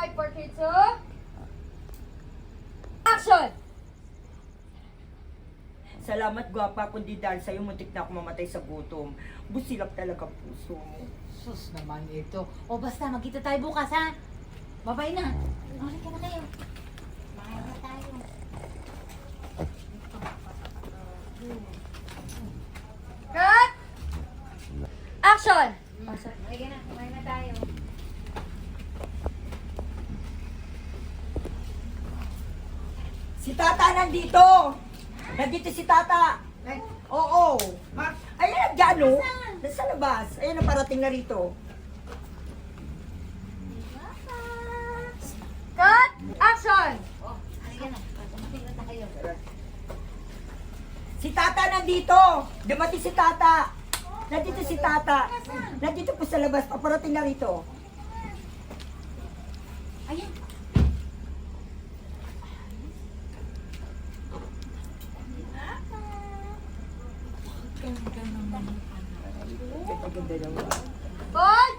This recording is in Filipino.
5, 4, 3, 2. Action! Salamat gwapa, kundi dahil sa'yo muntik na ako mamatay sa gutom. Busilap talaga puso mo. Sus naman ito. O basta, magkita tayo bukas ha. Babay na. Ulit ka na kayo. Mahal na tayo. Cut! Action! Halika na, kumain na tayo. Si Tata nandito! Nandito si Tata! Ay, oo! Ayan, dyan o! Nasa labas. Ayan, parating na rito. Cut! Action! O, halika na. Kumain na tayo. Si Tata nandito! Dumating si Tata! Nandito si Tata! Nandito po sa labas. Paparating na rito. Ayan. Ganda naman. Ball!